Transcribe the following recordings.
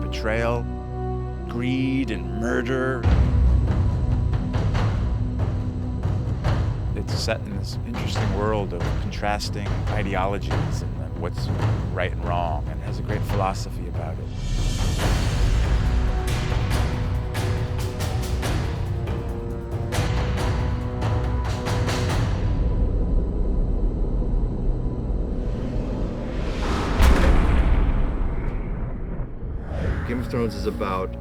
betrayal, greed and murder. It's set in this interesting world of contrasting ideologies and what's right and wrong, and it has a great philosophy about it. Game of Thrones is about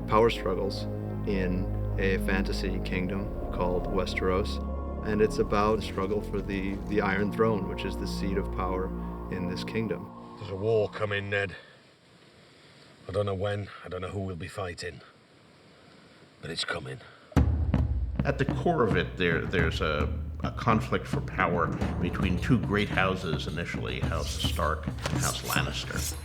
power struggles in a fantasy kingdom called Westeros, and it's about the struggle for the Iron Throne, which is the seat of power in this kingdom. There's a war coming, Ned. I don't know when, I don't know who we'll be fighting, but it's coming. At the core of it, there's a conflict for power between two great houses initially, House Stark and House Lannister.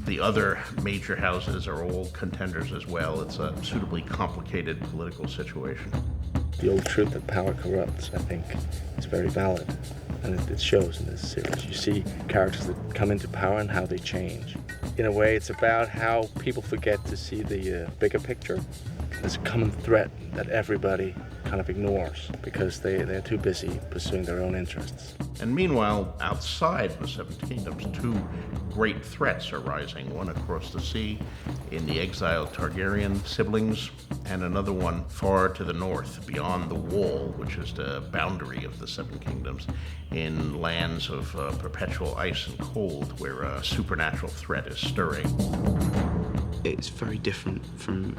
The other major houses are all contenders as well. It's a suitably complicated political situation. The old truth that power corrupts, I think, is very valid, and it shows in this series. You see characters that come into power and how they change. In a way, it's about how people forget to see the bigger picture. There's a common threat that everybody kind of ignores because they're too busy pursuing their own interests. And meanwhile, outside the Seven Kingdoms, two great threats are rising, one across the sea in the exiled Targaryen siblings, and another one far to the north, beyond the Wall, which is the boundary of the Seven Kingdoms, in lands of perpetual ice and cold, where a supernatural threat is stirring. It's very different from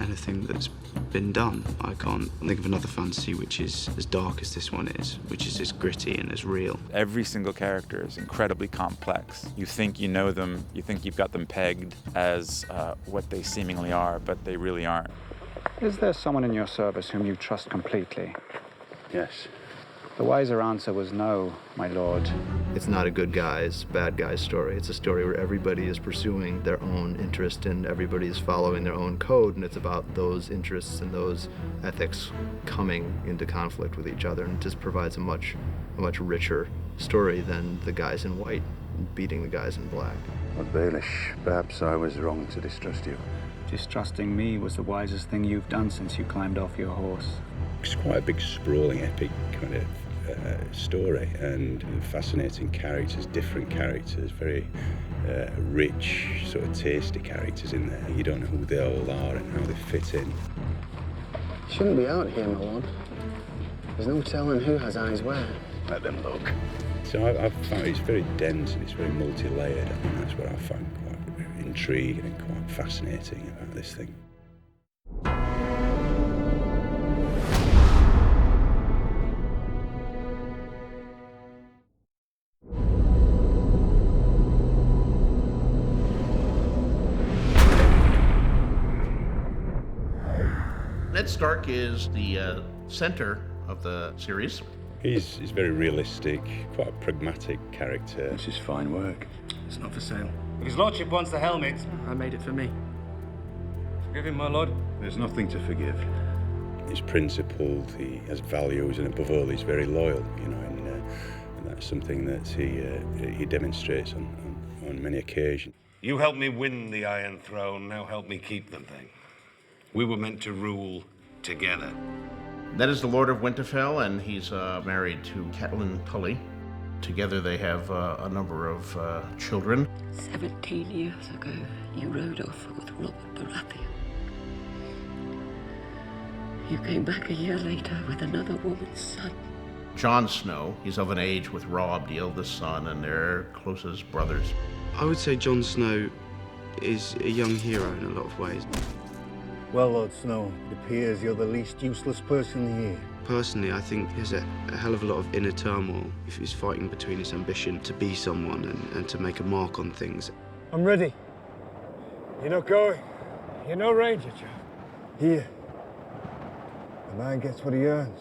anything that's been done. I can't think of another fantasy which is as dark as this one is, which is as gritty and as real. Every single character is incredibly complex. You think you know them, you think you've got them pegged as what they seemingly are, but they really aren't. Is there someone in your service whom you trust completely? Yes. The wiser answer was no, my lord. It's not a good guys, bad guys story. It's a story where everybody is pursuing their own interest and everybody is following their own code, and it's about those interests and those ethics coming into conflict with each other, and it just provides a much richer story than the guys in white beating the guys in black. Lord Baelish, perhaps I was wrong to distrust you. Distrusting me was the wisest thing you've done since you climbed off your horse. It's quite a big, sprawling, epic kind of story, and fascinating characters, different characters, very rich, sort of tasty characters in there. You don't know who they all are and how they fit in. Shouldn't be out here, my lord. There's no telling who has eyes where. Let them look. So I've found it's very dense and it's very multi-layered. I think that's what I found quite intriguing and quite fascinating about this thing. Ned Stark is the center of the series. He's very realistic, quite a pragmatic character. This is fine work. It's not for sale. His lordship wants the helmet. I made it for me. Forgive him, my lord. There's nothing to forgive. He's principled, he has values, and above all, he's very loyal, you know, and that's something that he demonstrates on many occasions. You helped me win the Iron Throne, now help me keep the thing. We were meant to rule together. Ned is the Lord of Winterfell, and he's married to Catelyn Tully. Together they have a number of children. 17 years ago, you rode off with Robert Baratheon. You came back a year later with another woman's son. Jon Snow, he's of an age with Robb, the eldest son, and they're closest brothers. I would say Jon Snow is a young hero in a lot of ways. Well, Lord Snow, it appears you're the least useless person here. Personally, I think there's a hell of a lot of inner turmoil if he's fighting between his ambition to be someone and to make a mark on things. I'm ready. You're not going. You're no ranger, Joe. Here, a man gets what he earns.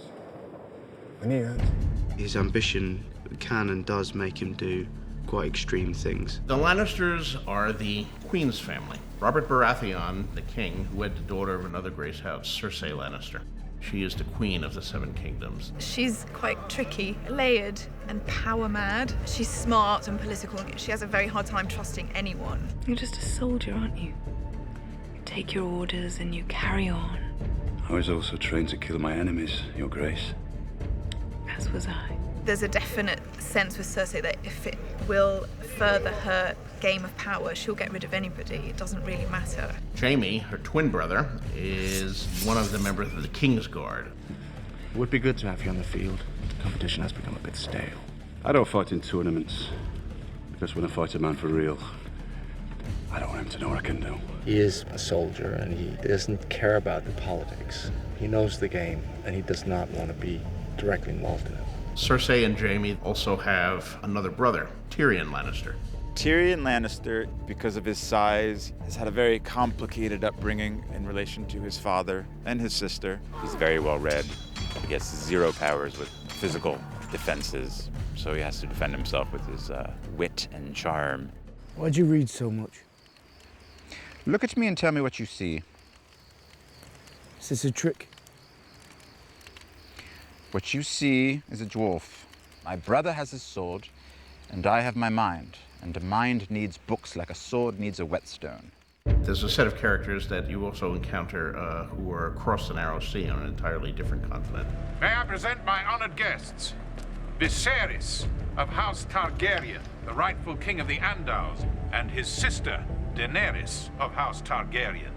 When he earns it. His ambition can and does make him do quite extreme things. The Lannisters are the Queen's family. Robert Baratheon, the king, who wed the daughter of another great house, Cersei Lannister. She is the queen of the Seven Kingdoms. She's quite tricky, layered and power mad. She's smart and political. She has a very hard time trusting anyone. You're just a soldier, aren't you? You take your orders and you carry on. I was also trained to kill my enemies, Your Grace. As was I. There's a definite sense with Cersei that if it will further her game of power, she'll get rid of anybody. It doesn't really matter. Jaime, her twin brother, is one of the members of the King's Guard. It would be good to have you on the field. The competition has become a bit stale. I don't fight in tournaments, because when I fight a man for real, I don't want him to know what I can do. He is a soldier, and he doesn't care about the politics. He knows the game, and he does not want to be directly involved in it. Cersei and Jaime also have another brother, Tyrion Lannister. Tyrion Lannister, because of his size, has had a very complicated upbringing in relation to his father and his sister. He's very well read. He has 0 powers with physical defenses, so he has to defend himself with his wit and charm. Why'd you read so much? Look at me and tell me what you see. Is this a trick? What you see is a dwarf. My brother has his sword, and I have my mind. And a mind needs books like a sword needs a whetstone. There's a set of characters that you also encounter who are across the Narrow Sea on an entirely different continent. May I present my honored guests, Viserys of House Targaryen, the rightful king of the Andals, and his sister, Daenerys of House Targaryen.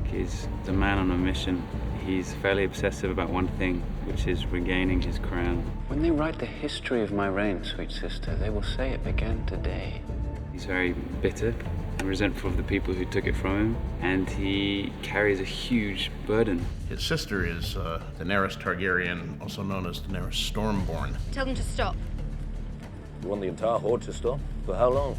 He's a man on a mission. He's fairly obsessive about one thing, which is regaining his crown. When they write the history of my reign, sweet sister, they will say it began today. He's very bitter and resentful of the people who took it from him, and he carries a huge burden. His sister is Daenerys Targaryen, also known as Daenerys Stormborn. Tell them to stop. You want the entire horde to stop? For how long?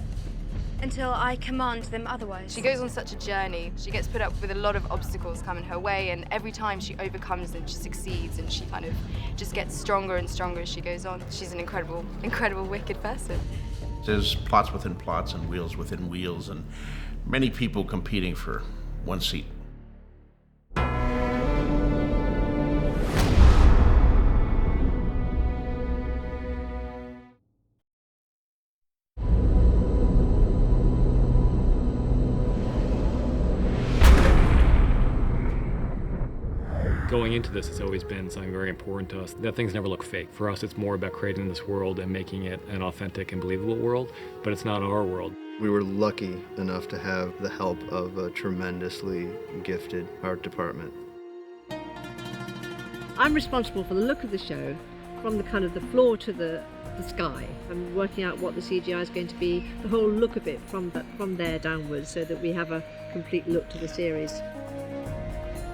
Until I command them otherwise. She goes on such a journey. She gets put up with a lot of obstacles coming her way, and every time she overcomes them, she succeeds, and she kind of just gets stronger and stronger as she goes on. She's an incredible, wicked person. There's plots within plots and wheels within wheels, and many people competing for one seat. Going into this, it's always been something very important to us. That things never look fake. For us, it's more about creating this world and making it an authentic and believable world, but it's not our world. We were lucky enough to have the help of a tremendously gifted art department. I'm responsible for the look of the show, from the kind of the floor to the sky. I'm working out what the CGI is going to be, the whole look of it from there downwards, so that we have a complete look to the series.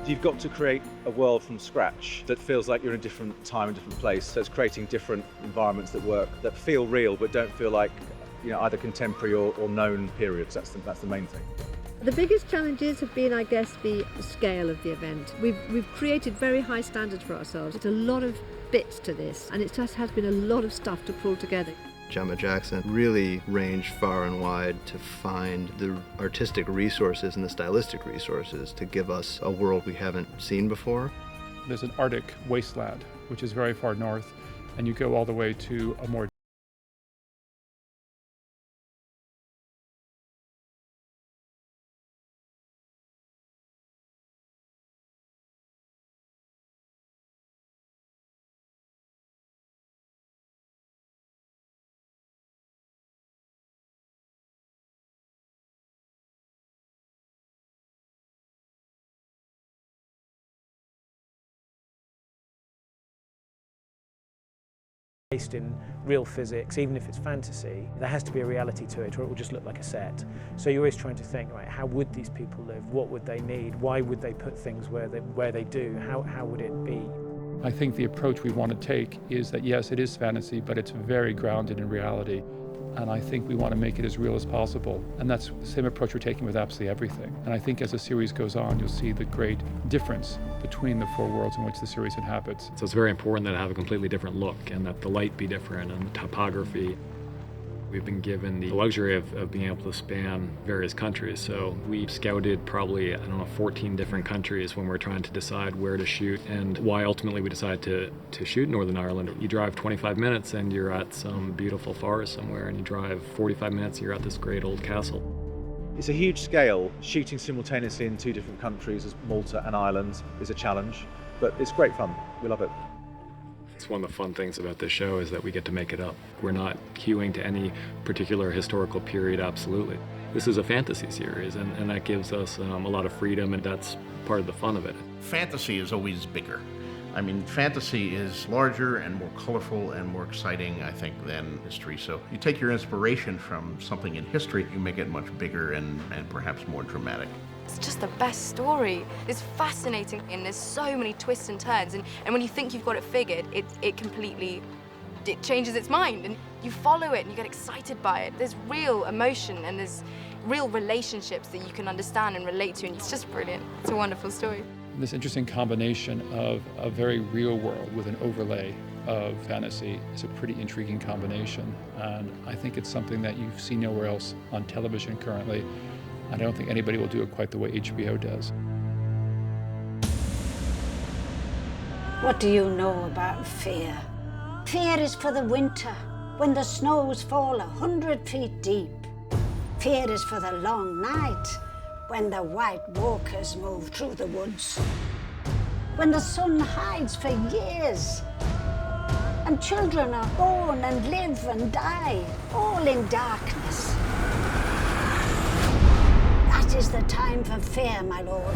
You've got to create a world from scratch that feels like you're in a different time and different place. So it's creating different environments that work, that feel real but don't feel like, either contemporary or known periods. That's the main thing. The biggest challenges have been, I guess, the scale of the event. We've created very high standards for ourselves. It's a lot of bits to this, and it just has been a lot of stuff to pull together. Gemma Jackson really ranged far and wide to find the artistic resources and the stylistic resources to give us a world we haven't seen before. There's an Arctic wasteland, which is very far north, and you go all the way to a more based in real physics, even if it's fantasy, there has to be a reality to it or it will just look like a set. So you're always trying to think, right, how would these people live? What would they need? Why would they put things where they do? How would it be? I think the approach we want to take is that, yes, it is fantasy, but it's very grounded in reality. And I think we want to make it as real as possible. And that's the same approach we're taking with absolutely everything. And I think as the series goes on, you'll see the great difference between the 4 worlds in which the series inhabits. So it's very important that it have a completely different look and that the light be different and the topography. We've been given the luxury of being able to span various countries. So we scouted probably, 14 different countries when we're trying to decide where to shoot and why ultimately we decided to shoot Northern Ireland. You drive 25 minutes and you're at some beautiful forest somewhere, and you drive 45 minutes and you're at this great old castle. It's a huge scale. Shooting simultaneously in 2 different countries as Malta and Ireland is a challenge, but it's great fun. We love it. It's one of the fun things about this show is that we get to make it up. We're not hewing to any particular historical period, absolutely. This is a fantasy series, and that gives us a lot of freedom, and that's part of the fun of it. Fantasy is always bigger. I mean, fantasy is larger and more colorful and more exciting, I think, than history. So you take your inspiration from something in history, you make it much bigger and perhaps more dramatic. It's just the best story. It's fascinating, and there's so many twists and turns. And when you think you've got it figured, it completely changes its mind. And you follow it and you get excited by it. There's real emotion and there's real relationships that you can understand and relate to. And it's just brilliant. It's a wonderful story. This interesting combination of a very real world with an overlay of fantasy is a pretty intriguing combination. And I think it's something that you've seen nowhere else on television currently. I don't think anybody will do it quite the way HBO does. What do you know about fear? Fear is for the winter, when the snows fall 100 feet deep. Fear is for the long night, when the white walkers move through the woods. When the sun hides for years, and children are born and live and die, all in darkness. That is the time for fear, my lord.